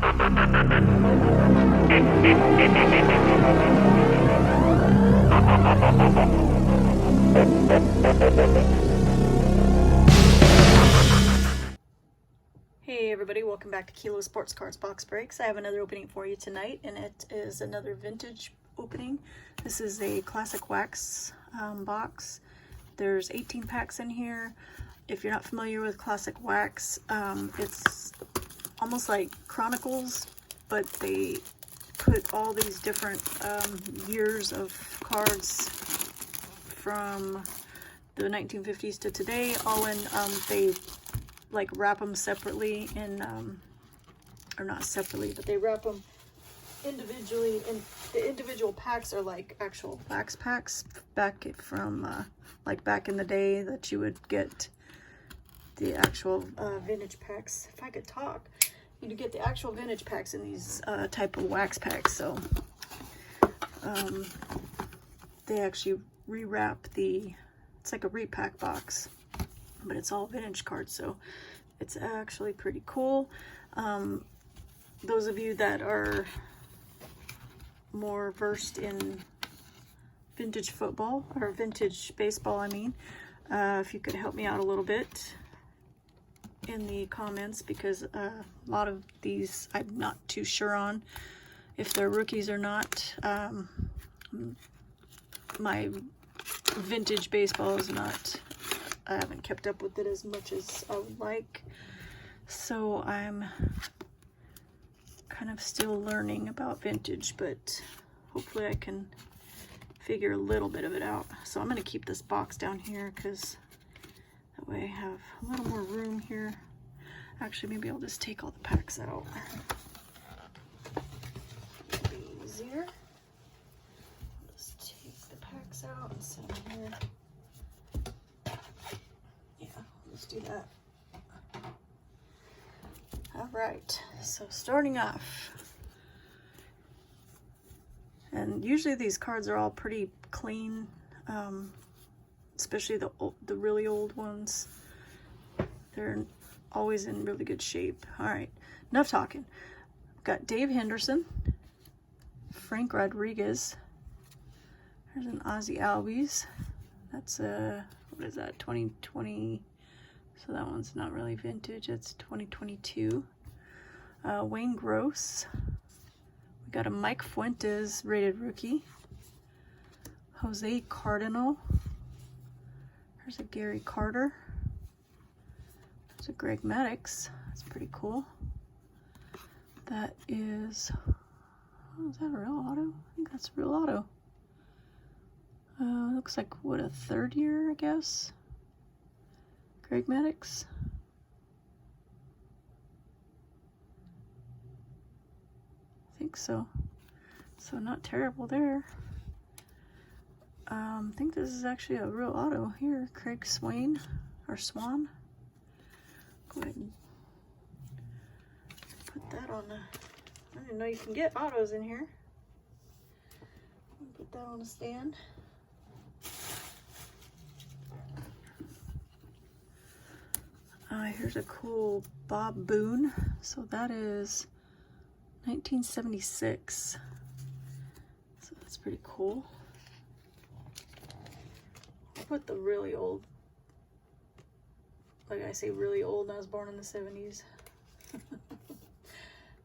Hey everybody, welcome back to Kilo Sports Cards Box Breaks. I have another opening for you tonight, and it is another vintage opening. This is a classic wax box. There's 18 packs in here. If you're not familiar with classic wax, it's almost like Chronicles, but they put all these different years of cards from the 1950s to today all in, they like wrap them separately in, or not separately, but they wrap them individually, and the individual packs are like actual wax packs back from like back in the day that you would get the actual vintage packs. If I could talk, you'd get the actual vintage packs in these type of wax packs. So they actually rewrap it's like a repack box, but it's all vintage cards, so it's actually pretty cool. Those of you that are more versed in vintage football, or vintage baseball, I mean, if you could help me out a little bit in the comments, because a lot of these I'm not too sure on if they're rookies or not. My vintage baseball is not, I haven't kept up with it as much as I would like, so I'm kind of still learning about vintage, but hopefully I can figure a little bit of it out. So I'm going to keep this box down here because that way I have a little more room here. Actually, maybe I'll just take all the packs out. It'll be easier. Just take the packs out and set them here. Let's do that. All right, so starting off, and usually these cards are all pretty clean, especially the really old ones. They're always in really good shape. All right, enough talking. We've got Dave Henderson, Frank Rodriguez. There's an Ozzie Albies. That's a, what is that, 2020? So that one's not really vintage, it's 2022. Wayne Gross. We got a Mike Fuentes rated rookie. Jose Cardinal. There's a Gary Carter. There's a Greg Maddux. That's pretty cool. That is, oh, is that a real auto? I think that's a real auto. Looks like, what, a third year, I guess? Greg Maddux. I think so. So not terrible there. I think this is actually a real auto here. Craig Swain, or Swan. Go ahead and put that on the, I didn't know you can get autos in here. Put that on the stand. Here's a cool Bob Boone. So that is 1976. So that's pretty cool. I'll put the really old, like I say really old, I was born in the 70s.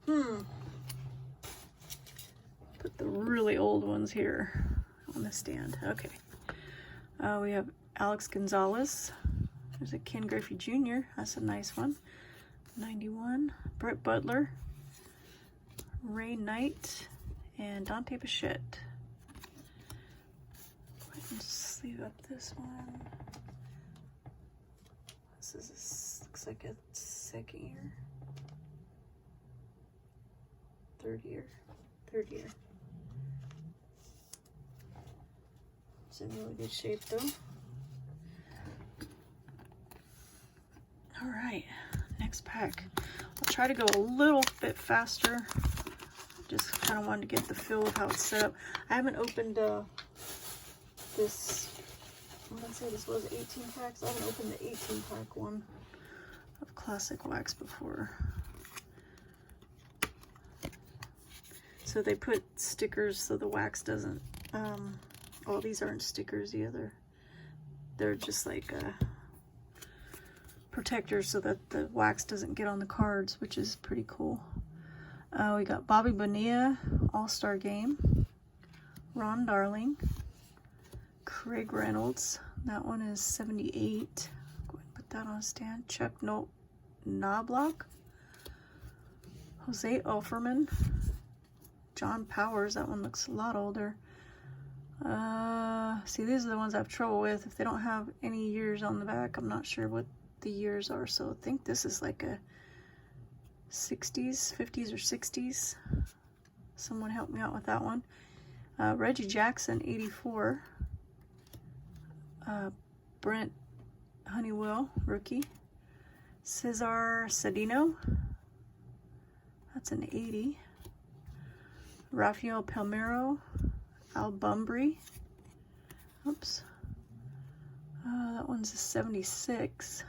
Put the really old ones here on the stand. Okay. We have Alex Gonzalez. There's a Ken Griffey Jr. That's a nice one. 91. Brett Butler. Ray Knight. And Dante Bichette. Go ahead and just leave up this one. This looks like a second year. Third year. It's in really good shape though. All right, next pack. I'll try to go a little bit faster. Just kind of wanted to get the feel of how it's set up. I haven't opened this, let's say this was 18 packs. I haven't opened the 18 pack one of classic wax before. So they put stickers so the wax doesn't, oh, these aren't stickers either. They're just like protectors so that the wax doesn't get on the cards, which is pretty cool. We got Bobby Bonilla, All-Star Game. Ron Darling. Craig Reynolds. That one is 78. Go ahead and put that on a stand. Chuck Knobloch. Jose Offerman. John Powers. That one looks a lot older. See, these are the ones I have trouble with. If they don't have any years on the back, I'm not sure what the years are. So I think this is like a 60s, 50s, or 60s. Someone help me out with that one. Reggie Jackson, 84. Brent Honeywell, rookie. Cesar Cedeno. That's an 80. Rafael Palmeiro. Al Bumbry. Oops. That one's a 76.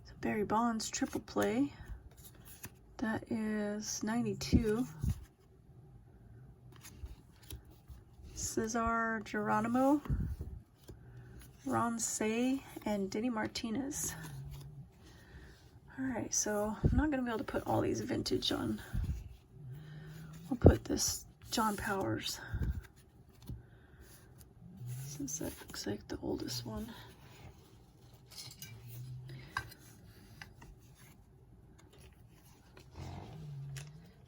So Barry Bonds, triple play. That is 92. Cesar Geronimo, Ron Say, and Denny Martinez. Alright, so I'm not going to be able to put all these vintage on. I'll put this John Powers, since that looks like the oldest one.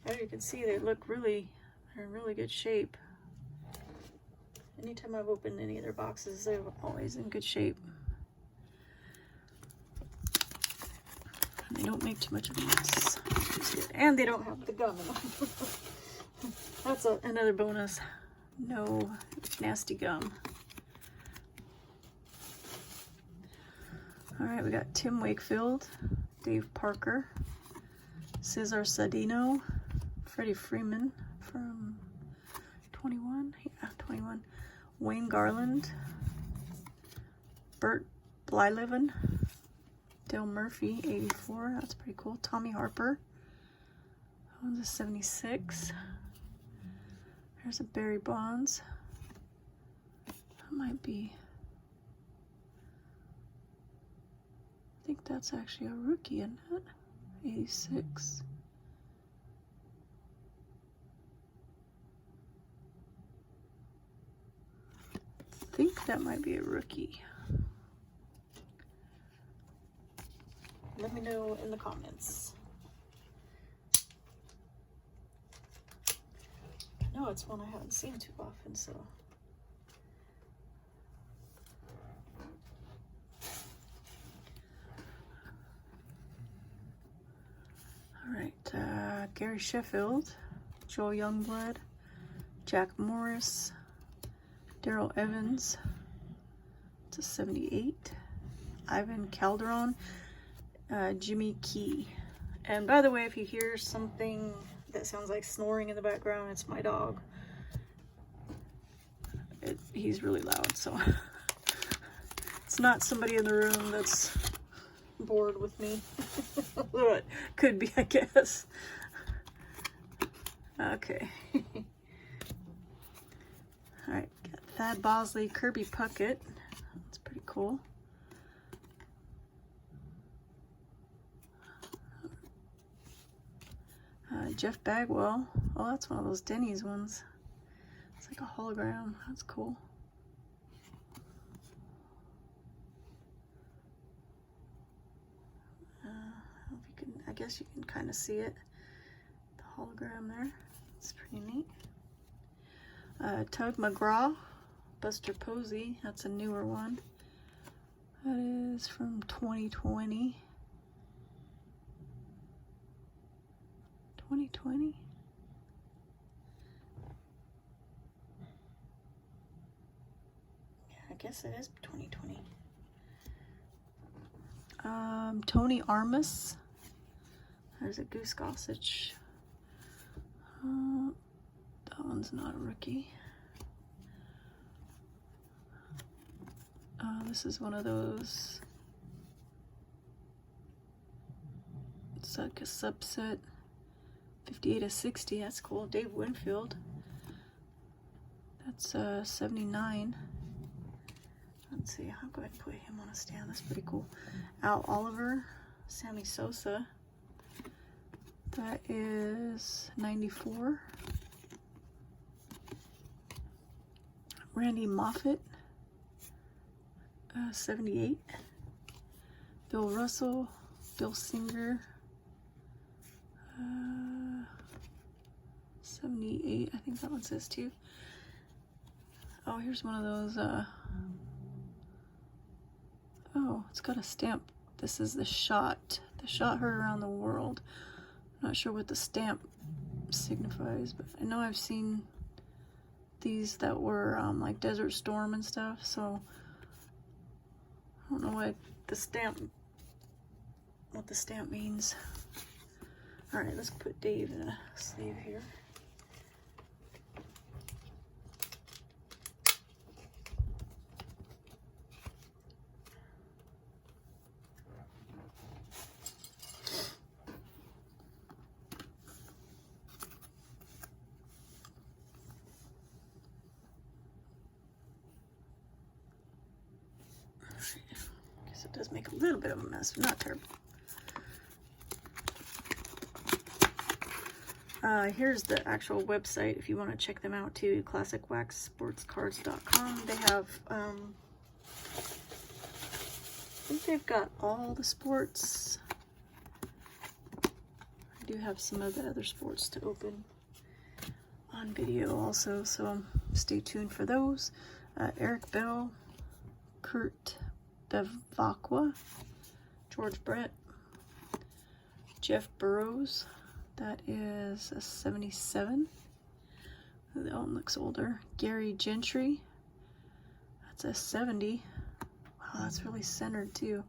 As you can see, they look they're in really good shape. Anytime I've opened any of their boxes, they're always in good shape. And they don't make too much of a mess. And they don't have the gum in them. That's another bonus. No nasty gum. Alright, we got Tim Wakefield, Dave Parker, Cesar Cedeno, Freddie Freeman from 21. Yeah, 21. Wayne Garland, Bert Blyleven, Dale Murphy, 84. That's pretty cool. Tommy Harper. That one's a 76. There's a Barry Bonds. That might be... I think that's actually a rookie, isn't it? 86. I think that might be a rookie. Let me know in the comments. I know it's one I haven't seen too often, so. All right, Gary Sheffield, Joel Youngblood, Jack Morris, Daryl Evans, it's a 78. Ivan Calderon, Jimmy Key. And by the way, if you hear something that sounds like snoring in the background, it's my dog. He's really loud, so it's not somebody in the room that's bored with me. Although it could be, I guess. Okay. Alright, got Thad Bosley, Kirby Puckett. That's pretty cool. Jeff Bagwell. Oh, that's one of those Denny's ones. It's like a hologram. That's cool. I guess you can kind of see it. The hologram there. It's pretty neat. Tug McGraw, Buster Posey. That's a newer one. That is from 2020. 2020? Yeah, I guess it is 2020. Tony Armas. There's a Goose Gossage. That one's not a rookie. This is one of those. It's like a subset. 58/60. That's cool. Dave Winfield. That's 79. Let's see. I'll go ahead and put him on a stand. That's pretty cool. Al Oliver, Sammy Sosa. That is 94. Randy Moffat, 78. Bill Russell, Bill Singer, 78. I think that one says too. Oh, here's one of those. Oh, it's got a stamp. This is the shot. The shot heard around the world. I'm not sure what the stamp signifies, but I know I've seen these that were like Desert Storm and stuff, so I don't know what the stamp means. All right, let's put Dave in a sleeve here. Guess it does make a little bit of a mess, but not terrible. Here's the actual website if you want to check them out too, classicwaxsportscards.com. They have, I think they've got all the sports. I do have some of the other sports to open on video also, so stay tuned for those. Eric Bell, Kurt Bevacqua, George Brett, Jeff Burrows. That is a 77. That one looks older. Gary Gentry. That's a 70. Wow, that's really centered too.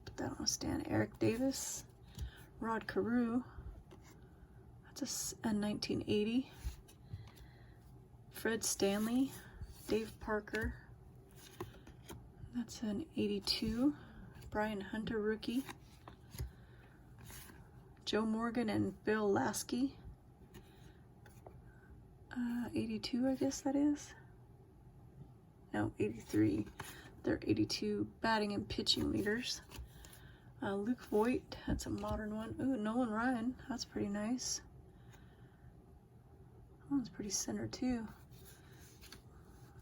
Put that on a stand. Eric Davis. Rod Carew. That's a 1980. Fred Stanley. Dave Parker. That's an 82. Brian Hunter rookie. Joe Morgan and Bill Lasky. 82, I guess that is. No, 83. They're 82 batting and pitching leaders. Luke Voigt, that's a modern one. Ooh, Nolan Ryan, that's pretty nice. That one's pretty centered too.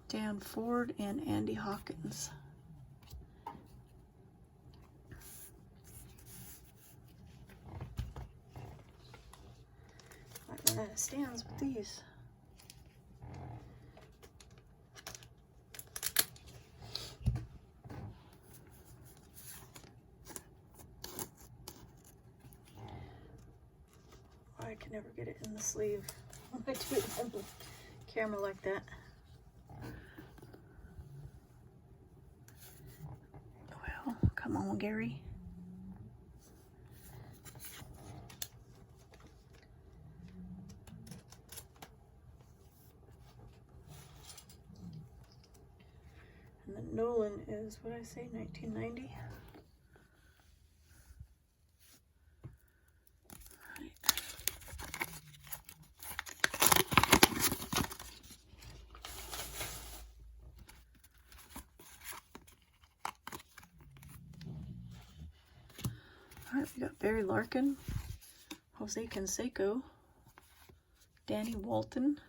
Dan Ford and Andy Hawkins. Stands with these. I can never get it in the sleeve when I do it on the camera like that. Well, come on, Gary. And then Nolan is, what did I say, 1990? Right. All right, we got Barry Larkin, Jose Canseco, Danny Walton,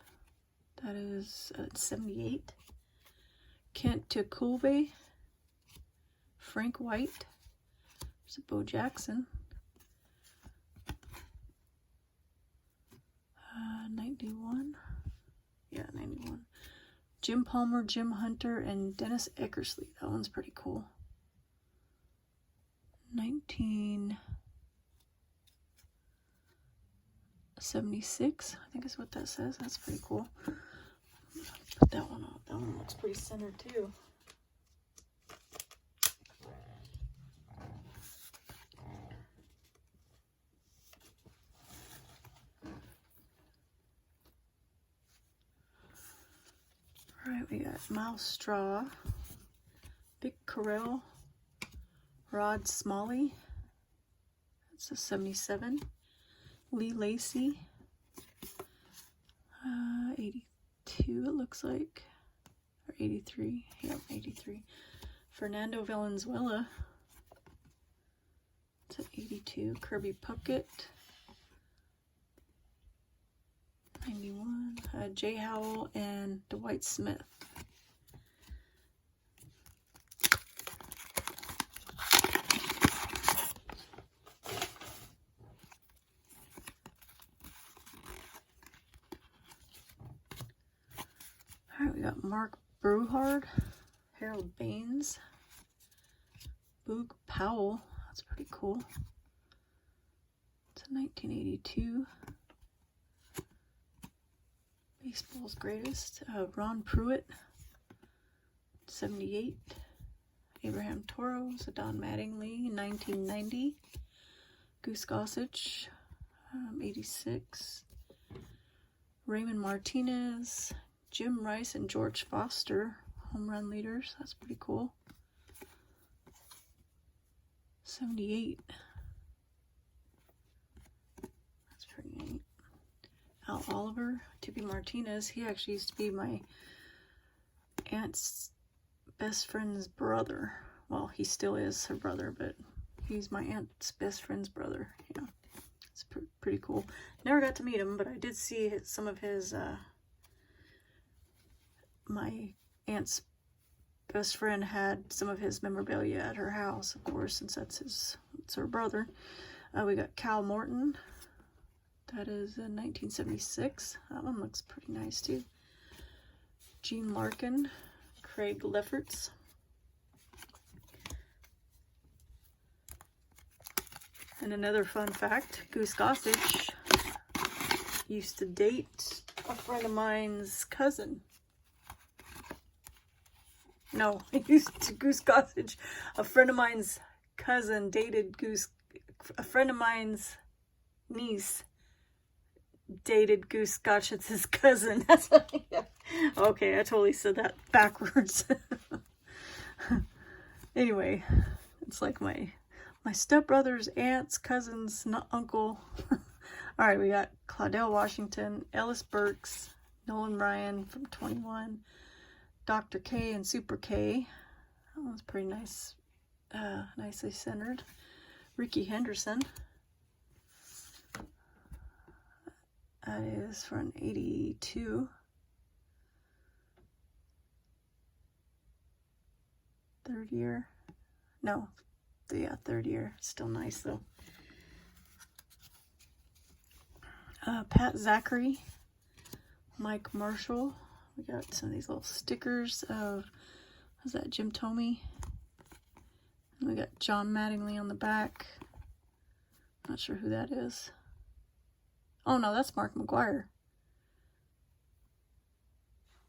that is 78. Kent Tukulbe, Frank White, there's a Bo Jackson, 91, yeah, 91. Jim Palmer, Jim Hunter, and Dennis Eckersley. That one's pretty cool. 1976, I think is what that says. That's pretty cool. Put that one up. That one looks pretty centered too. Alright, we got Miles Straw, Vic Carell, Rod Smalley, It's a 77. Lee Lacey, 82 it looks like, or 83, yep, 83. Fernando Valenzuela, it's an 82. Kirby Puckett, 91. Jay Howell and Dwight Smith. Alright, we got Mark Bruhard, Harold Baines, Boog Powell, that's pretty cool. It's a 1982. Baseball's greatest. Ron Pruitt, 78. Abraham Toro, Don Mattingly, 1990. Goose Gossage, 86. Raymond Martinez, Jim Rice, and George Foster, home run leaders. That's pretty cool. 78. That's pretty neat. Al Oliver, Tippy Martinez. He actually used to be my aunt's best friend's brother. Well, he still is her brother, but he's my aunt's best friend's brother. Yeah, it's pretty cool. Never got to meet him, but I did see some of his, my aunt's best friend had some of his memorabilia at her house, of course, since it's her brother. We got Cal Morton. That is in 1976. That one looks pretty nice too. Gene Larkin, Craig Lefferts. And another fun fact, Goose Gossage used to date a friend of mine's cousin. No, Goose Gossage, a friend of mine's cousin dated a friend of mine's niece dated Goose Gossag's cousin. That's what okay, I totally said that backwards. Anyway, it's like my stepbrother's aunt's cousin's uncle. Alright, we got Claudell Washington, Ellis Burks, Nolan Ryan from 21, Dr. K and Super K. That one's pretty nice, nicely centered. Ricky Henderson. That is for an 82. Third year. No, yeah, third year. Still nice though. Pat Zachary, Mike Marshall. We got some of these little stickers of, was that Jim Thome? And we got John Mattingly on the back. Not sure who that is. Oh no, that's Mark McGuire.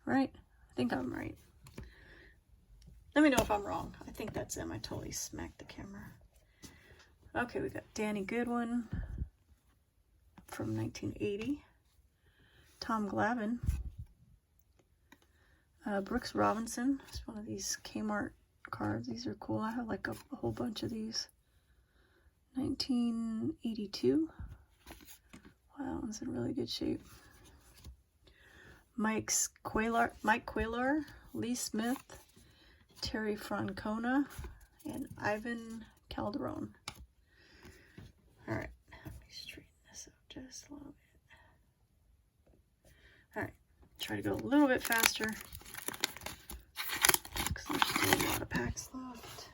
Right? I think I'm right. Let me know if I'm wrong. I think that's him. I totally smacked the camera. Okay, we got Danny Goodwin from 1980. Tom Glavine. Brooks Robinson. It's one of these Kmart cards. These are cool. I have like a whole bunch of these. 1982. Wow, that one's in really good shape. Mike Cuellar, Lee Smith, Terry Francona, and Ivan Calderon. Alright, let me straighten this up just a little bit. Alright, try to go a little bit faster because there's still a lot of packs left.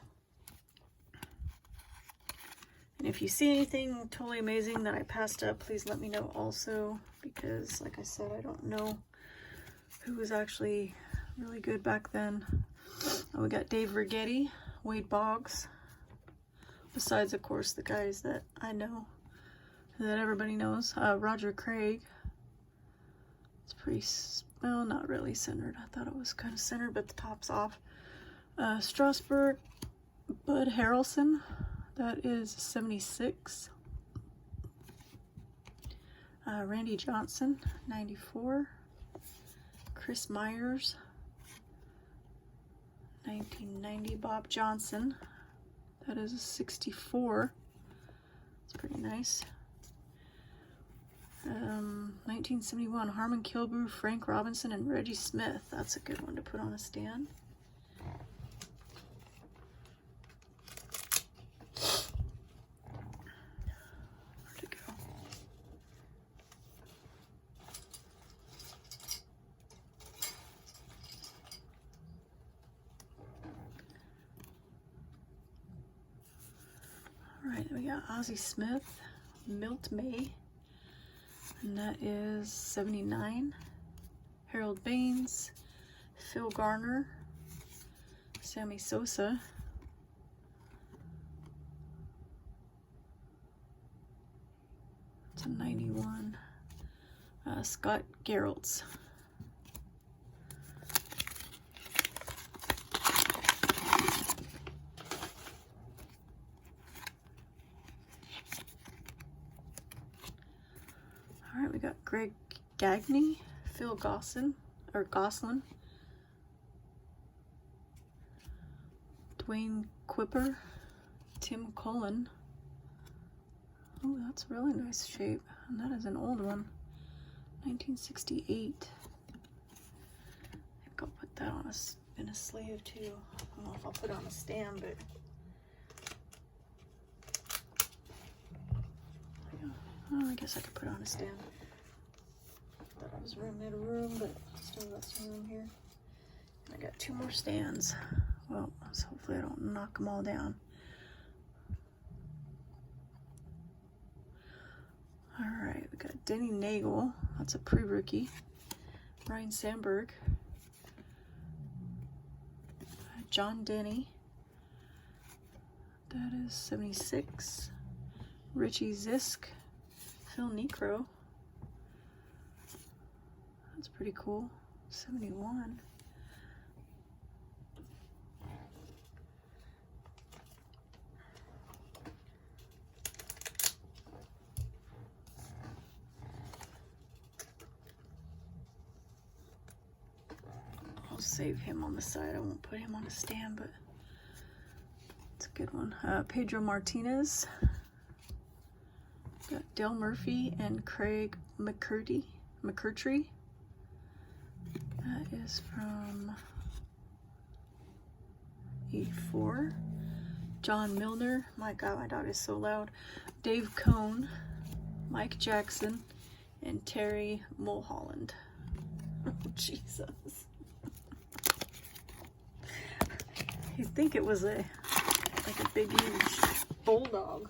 And if you see anything totally amazing that I passed up, please let me know also, because like I said, I don't know who was actually really good back then. We got Dave Righetti, Wade Boggs, besides of course the guys that I know, that everybody knows. Roger Craig. It's pretty, well, not really centered. I thought it was kind of centered, but the top's off. Strasburg, Bud Harrelson. That is 76. Randy Johnson, 94. Chris Myers, 1990. Bob Johnson, that is a 64. It's pretty nice. 1971, Harmon Killebrew, Frank Robinson, and Reggie Smith. That's a good one to put on a stand. Where'd it go? All right, we got Ozzie Smith, Milt May, and that is 79. Harold Baines, Phil Garner, Sammy Sosa, to 91. Scott Geralds. All right, we got Greg Gagne, Phil Gosselin, Dwayne Quipper, Tim Cullen. Oh, that's really nice shape. And that is an old one. 1968. I think I'll put that on in a sleeve too. I don't know if I'll put it on a stand, but oh, I guess I could put it on a stand. Thought I was running out of room, but still got some room here. And I got 2 more stands. Well, so hopefully I don't knock them all down. All right, we got Denny Nagel. That's a pre-rookie. Ryan Sandberg. John Denny. That is 76. Richie Zisk. Phil Necro. That's pretty cool. 71. I'll save him on the side. I won't put him on a stand, but it's a good one. Pedro Martinez. Got Dale Murphy and Craig McCurdy. That is from 84. John Milner. My God, my dog is so loud. Dave Cohn, Mike Jackson, and Terry Mulholland. Oh, Jesus. You'd think it was like a big, huge bulldog.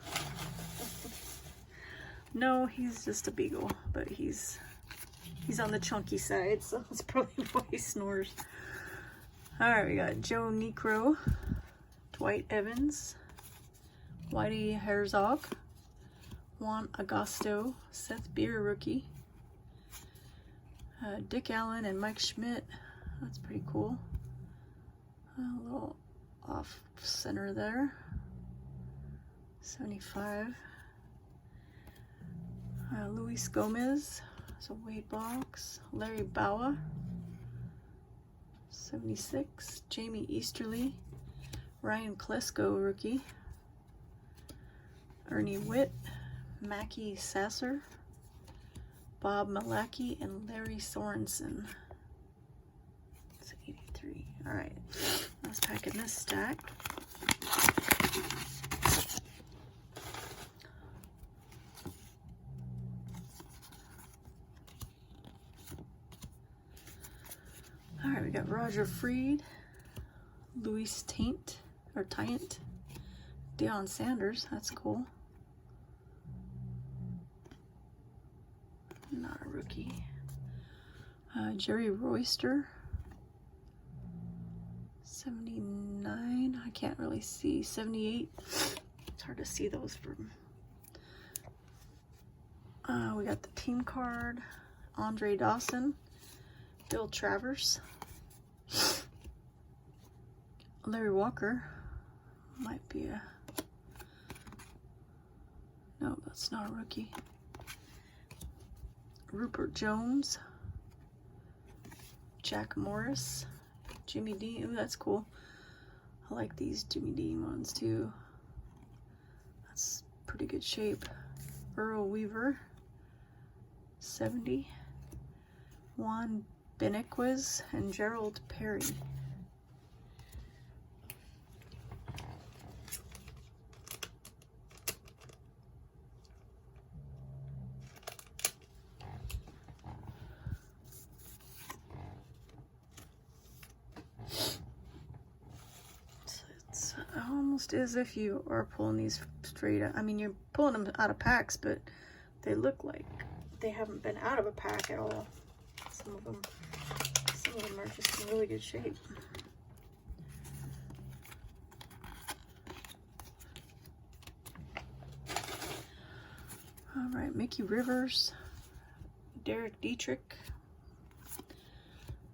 No, he's just a beagle, but he's on the chunky side, so that's probably why he snores. All right, we got Joe Necro, Dwight Evans, Whitey Herzog, Juan Agosto, Seth Beer rookie, Dick Allen and Mike Schmidt. That's pretty cool. A little off center there. 75. Luis Gomez, so Wade Box. Larry Bawa, 76. Jamie Easterly, Ryan Klesko rookie. Ernie Witt, Mackie Sasser, Bob Malacki, and Larry Sorensen. It's 83. All right, let's pack in this stack. All right, we got Roger Freed, Luis Tynt, Deion Sanders. That's cool. Not a rookie. Jerry Royster, 79. I can't really see. 78. It's hard to see those from. We got the team card. Andre Dawson, Bill Travers, Larry Walker. Might be a. No, that's not a rookie. Rupert Jones, Jack Morris, Jimmy Dean. Ooh, that's cool. I like these Jimmy Dean ones too. That's pretty good shape. Earl Weaver, 70. Juan Benequez and Gerald Perry. It's almost as if you are pulling these straight out. I mean, you're pulling them out of packs, but they look like they haven't been out of a pack at all. Some of them are just in really good shape. All right, Mickey Rivers, Derek Dietrich.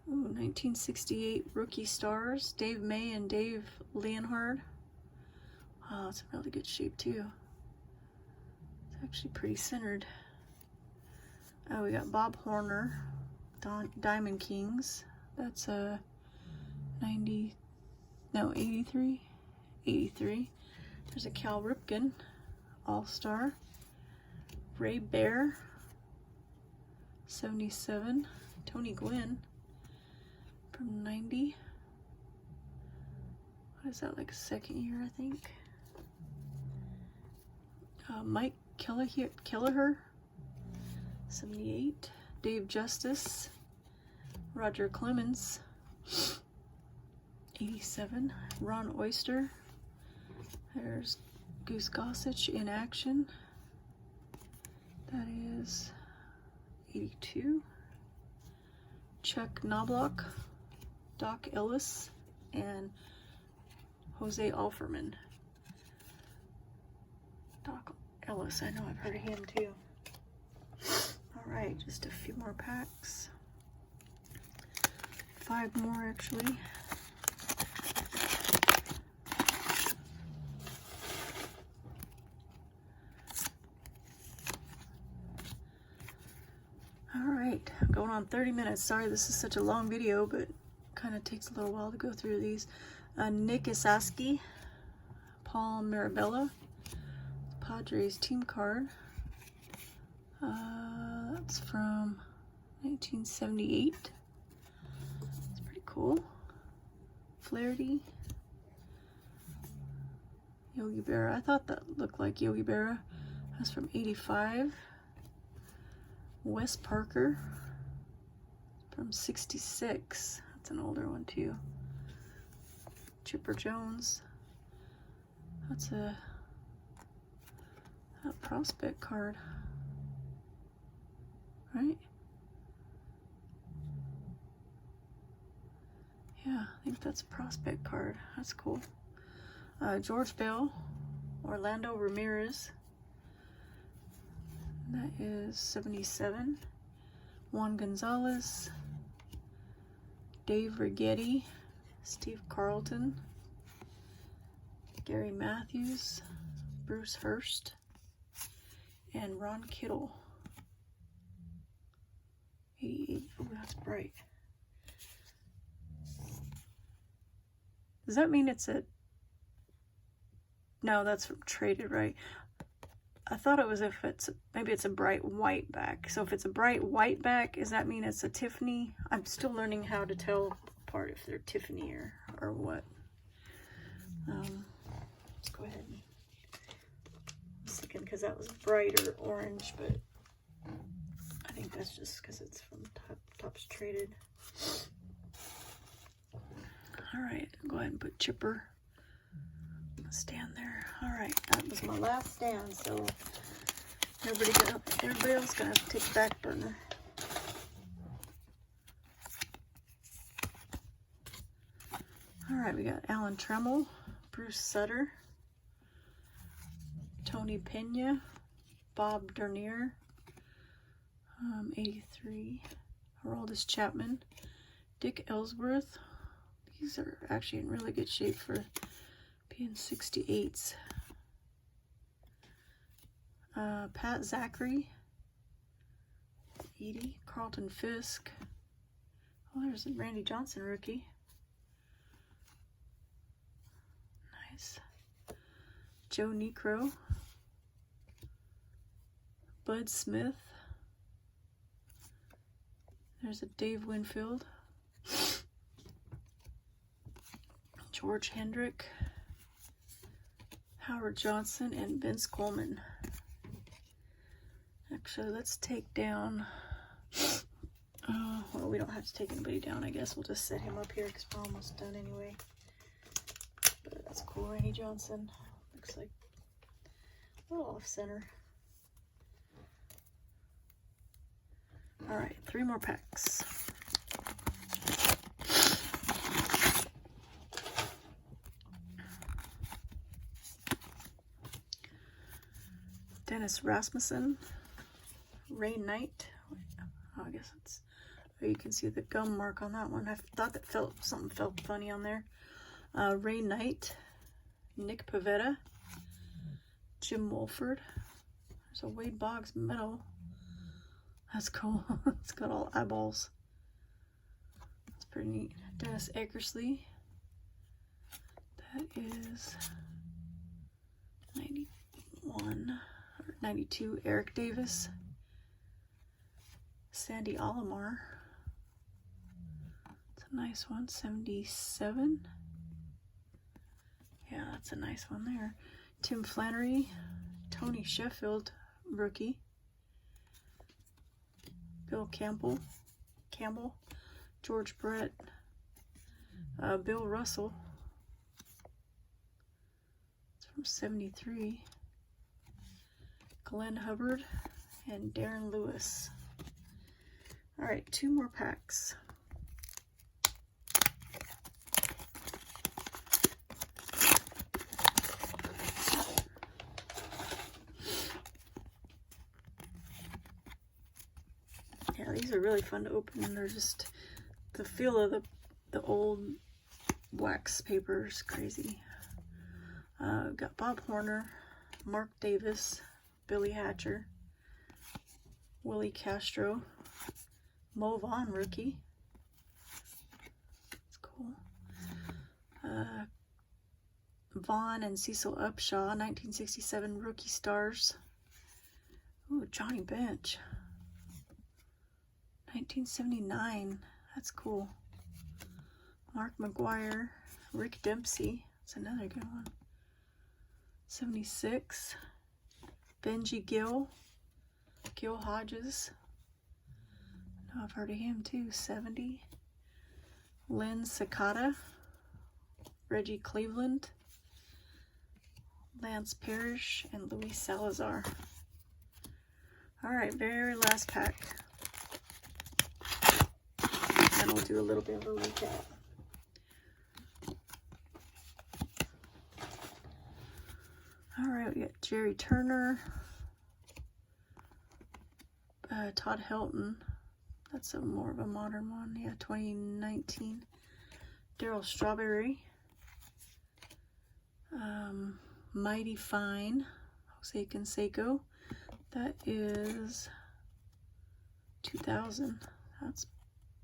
Ooh, 1968 rookie stars, Dave May and Dave Leonhard. Wow, it's in really good shape too. It's actually pretty centered. Oh, we got Bob Horner, Diamond Kings. That's a 83. 83. There's a Cal Ripken, All-Star. Ray Bear, 77. Tony Gwynn from 90. What is that, like second year, I think? Mike Kelleher, 78. Dave Justice, Roger Clemens, 87. Ron Oyster. There's Goose Gossage in action. That is 82. Chuck Knobloch, Doc Ellis, and Jose Alferman. Doc Ellis, I know I've heard of him too. All right, just a few more packs. 5 more actually. Alright, going on 30 minutes. Sorry this is such a long video, but kind of takes a little while to go through these. Nick Isaski, Paul Marabella, Padres team card. That's from 1978. It's pretty cool. Flaherty, Yogi Berra. I thought that looked like Yogi Berra. That's from 85. Wes Parker from 66. That's an older one too. Chipper Jones. That's a prospect card, right? Yeah, I think that's a prospect card. That's cool. George Bell, Orlando Ramirez. That is 77. Juan Gonzalez, Dave Righetti, Steve Carlton, Gary Matthews, Bruce Hurst, and Ron Kittle. 88. Oh, that's bright. Does that mean it's a... No, that's from traded, right? I thought it was if it's, maybe it's a bright white back. So if it's a bright white back, does that mean it's a Tiffany? I'm still learning how to tell apart if they're Tiffany or what. Let's go ahead and, I'm thinking because that was brighter orange, but I think that's just because it's from Topps Traded. All right, go ahead and put Chipper. Stand there. All right, that was my last stand, so everybody else gonna have to take the back burner. All right, we got Alan Trammell, Bruce Sutter, Tony Pena, Bob Dernier, 83, Aroldis Chapman, Dick Ellsworth. These are actually in really good shape for being 68s. Pat Zachary, 80, Carlton Fisk. Oh, there's a Randy Johnson rookie. Nice. Joe Necro, Bud Smith. There's a Dave Winfield. George Hendrick. Howard Johnson and Vince Coleman. Actually, let's take down, well, we don't have to take anybody down. I guess we'll just set him up here because we're almost done anyway. But that's cool. Randy Johnson. Looks like a little off center. All right, 3 more packs. Dennis Rasmussen, Ray Knight. Oh, I guess it's, oh, you can see the gum mark on that one. I thought that something felt funny on there. Ray Knight, Nick Pavetta, Jim Wolford. There's a Wade Boggs medal. That's cool. It's got all eyeballs. That's pretty neat. Dennis Eckersley. That is 91 or 92. Eric Davis. Sandy Alomar. It's a nice one. 77. Yeah, that's a nice one there. Tim Flannery. Tony Sheffield, rookie. Bill Campbell, George Brett, Bill Russell. It's from 73. Glenn Hubbard and Darren Lewis. All right, 2 more packs. Yeah, these are really fun to open, and they're just, the feel of the old wax paper is crazy. Got Bob Horner, Mark Davis, Billy Hatcher, Willie Castro, Mo Vaughn rookie. That's cool. Vaughn and Cecil Upshaw, 1967 rookie stars. Ooh, Johnny Bench. 1979. That's cool. Mark McGuire, Rick Dempsey. That's another good one. 76. Benji Gill, Gil Hodges. I know I've heard of him too. 70. Lynn Sakata, Reggie Cleveland, Lance Parrish, and Luis Salazar. All right, very last pack. And we'll do a little bit of a recap. All right, we got Jerry Turner, Todd Helton. That's more of a modern one. Yeah, 2019. Darryl Strawberry. Mighty Fine, Jose Canseco. That is 2000. That's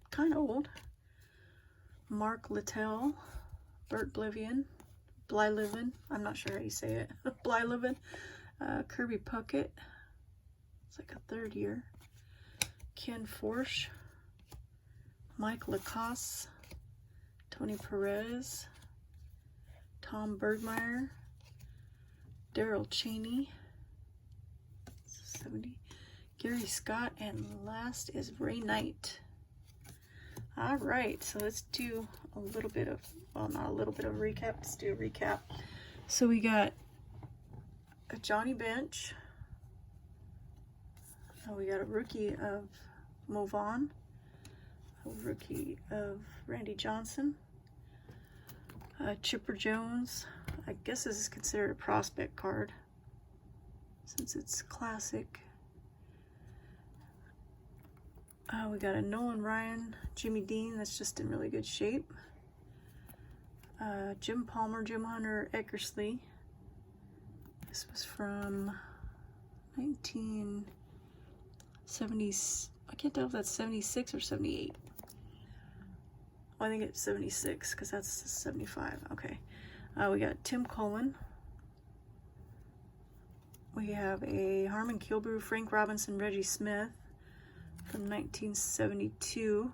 kind of old. Mark Littell, Bert Blivian, Blyleven, I'm not sure how you say it, Blyleven, Kirby Puckett, it's like a 3rd year, Ken Forsch, Mike Lacoste, Tony Perez, Tom Bergmeyer, Daryl Cheney, 70, Gary Scott, and last is Ray Knight. All right, so let's do a little bit of, well, not a little bit of recap. Let's do a recap. So we got a Johnny Bench. We got a rookie of Mo Vaughn, a rookie of Randy Johnson, Chipper Jones. I guess this is considered a prospect card since it's classic. We got a Nolan Ryan, Jimmy Dean, that's just in really good shape. Jim Palmer, Jim Hunter, Eckersley. This was from 1970, I can't tell if that's 76 or 78. Well, I think it's 76 because that's 75. Okay. We got Tim Cullen, We have a Harmon Killebrew, Frank Robinson, Reggie Smith from 1972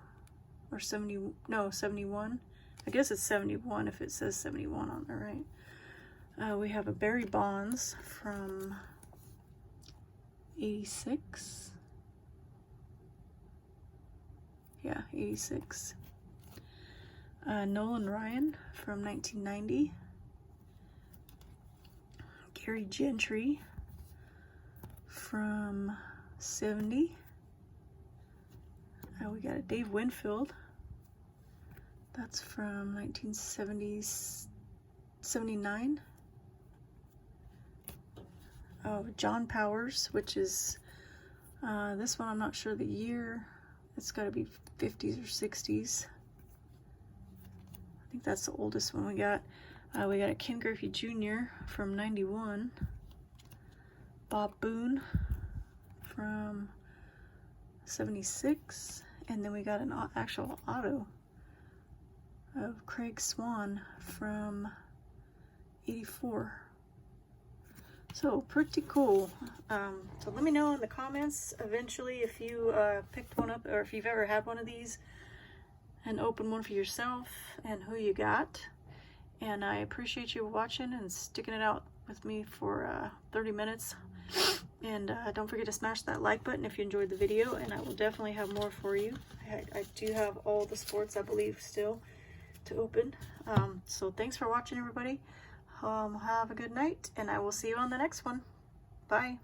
or 71. I guess it's 71 if it says 71 on there, right? We have a Barry Bonds from 86. Yeah, 86. Nolan Ryan from 1990. Gary Gentry from 70. We got a Dave Winfield. That's from 1979. Oh, John Powers, which is this one. I'm not sure the year. It's got to be 50s or 60s. I think that's the oldest one we got. We got a Ken Griffey Jr. from 91. Bob Boone from 76. And then we got an actual auto of Craig Swan from 84. So pretty cool. So let me know in the comments eventually if you picked one up, or if you've ever had one of these and opened one for yourself, and who you got. And I appreciate you watching and sticking it out with me for 30 minutes. And don't forget to smash that like button if you enjoyed the video, and I will definitely have more for you. I do have all the sports, I believe, still to open. So thanks for watching, everybody. Have a good night, and I will see you on the next one. Bye.